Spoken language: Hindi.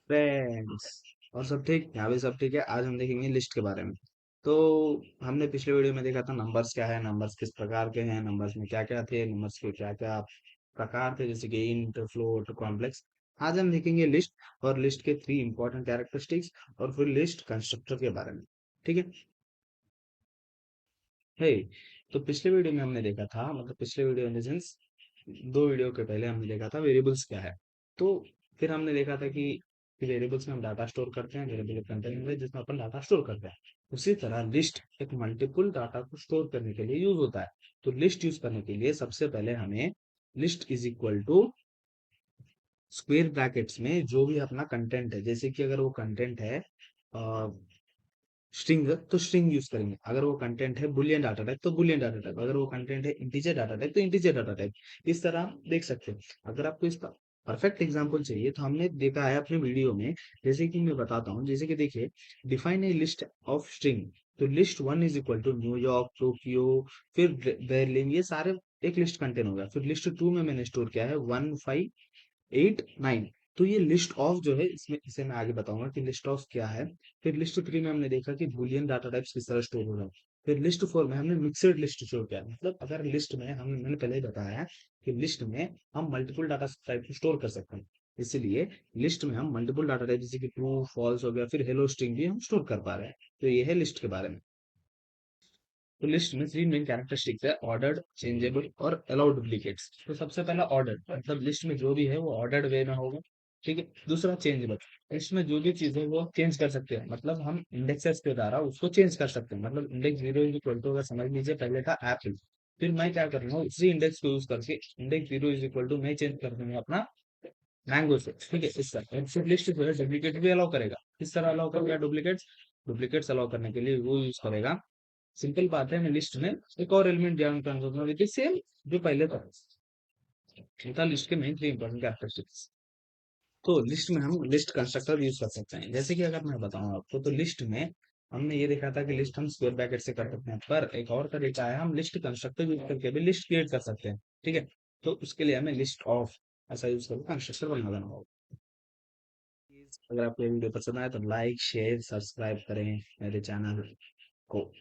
फ्रेंड्स और सब ठीक, यहाँ भी सब ठीक है। आज हम देखेंगे लिस्ट के बारे में। तो हमने पिछले वीडियो में देखा था नंबर्स क्या है, नंबर्स किस प्रकार के हैं, नंबर्स में क्या क्या थे, नंबर्स के क्या क्या प्रकार थे, जैसे कि इंट, फ्लोट, कॉम्प्लेक्स। आज हम देखेंगे लिस्ट और लिस्ट के थ्री इंपॉर्टेंट कैरेक्टरिस्टिक्स और फिर लिस्ट कंस्ट्रक्टर के बारे में। ठीक है। है। तो पिछले वीडियो में हमने देखा था, मतलब पिछले वीडियो इन द सेंस दो वीडियो के पहले हमने देखा था वेरिएबल्स क्या है। तो फिर हमने देखा था कि वेरिएबल्स में हम डाटा स्टोर करते हैं, वेरिएबल कंटेंट है जिसमें अपन डाटा स्टोर करते हैं। उसी तरह लिस्ट एक मल्टीपल डाटा को स्टोर करने के लिए यूज होता है। तो लिस्ट यूज करने के लिए सबसे पहले हमें list is equal to square brackets में जो भी अपना कंटेंट है, जैसे कि अगर वो कंटेंट है स्ट्रिंग, तो स्ट्रिंग यूज करेंगे। अगर वो कंटेंट है बुलियन डाटा टाइप तो बुलियन डाटा टाइप, अगर वो कंटेंट है इंटीजर डाटा टाइप तो इंटीजर डाटा टाइप। इस तरह आप देख सकते हैं। अगर आपको इसका परफेक्ट एग्जांपल चाहिए तो हमने देखा है अपने वीडियो में। जैसे कि मैं बताता हूँ, जैसे कि देखिए, define a list of string. तो list one is equal to New York, Tokyo, फिर बर्लिन, ये सारे एक लिस्ट कंटेन हो गया। फिर लिस्ट टू में मैंने स्टोर किया है 1589। तो ये लिस्ट ऑफ जो है, इसमें इसे मैं आगे बताऊंगा कि लिस्ट ऑफ क्या है। फिर लिस्ट थ्री में हमने देखा कि बूलियन डाटा टाइप्स किस तरह स्टोर हो रहा है। फिर लिस्ट फोर में हमने मिक्सड लिस्ट स्टोर किया, मतलब अगर लिस्ट में हम, मैंने पहले ही बताया है कि लिस्ट में हम मल्टीपल डाटा टाइप को स्टोर कर सकते हैं। इसलिए लिस्ट में हम मल्टीपल डाटा टाइप, जैसे कि ट्रू, फॉल्स हो गया, फिर हेलो स्ट्रिंग भी हम स्टोर कर पा रहे हैं। तो ये है लिस्ट के बारे में। तो लिस्ट में थ्री मेन कैरेक्टरिस्टिक्स है: ऑर्डर्ड, चेंजेबल और अलाउड डुप्लीकेट्स। तो सबसे पहला ऑर्डर, मतलब लिस्ट में जो भी है वो ऑर्डर्ड वे में होगा। ठीक है। दूसरा चेंजेबल, लिस्ट में जो भी चीज है वो चेंज कर सकते हैं, मतलब हम इंडेक्सेस के द्वारा उसको चेंज कर सकते हैं। मतलब index zero is equal to, अगर समझ लीजिए पहले था एप्पल, फिर मैं क्या करूंगा, उसी इंडेक्स को यूज करके index zero is equal to मैं चेंज कर दूंगा अपना मैंगो से। ठीक है। इस तरह फिर लिस्ट जो है डुप्लीकेट भी अलाउ करेगा। किस तरह अलाउ करेगा डुप्लीकेट्स? डुप्लीकेट्स अलाउ करने के लिए वो यूज करेगा, सिंपल बात है, मैं लिस्ट में एक और एलिमेंट ज्वाइन कर सकता हूँ विद सेम जो पहले था। था लिस्ट के मेन थ्री इंपॉर्टेंट कैरेक्टरिस्टिक्स। तो लिस्ट में हम लिस्ट कंस्ट्रक्टर यूज कर सकते हैं। जैसे कि अगर मैं बताऊं आपको, तो लिस्ट में हमने ये देखा था कि लिस्ट हम स्क्वायर ब्रैकेट से कर सकते हैं, पर एक और तरीका है, हम लिस्ट कंस्ट्रक्टर यूज करके भी लिस्ट क्रिएट कर सकते हैं। ठीक है। तो उसके लिए हमें लिस्ट ऑफ ऐसा यूज करके कंस्ट्रक्टर बना देना होगा। Please, अगर आपको ये वीडियो पसंद आए तो लाइक, शेयर, सब्सक्राइब करें मेरे चैनल को।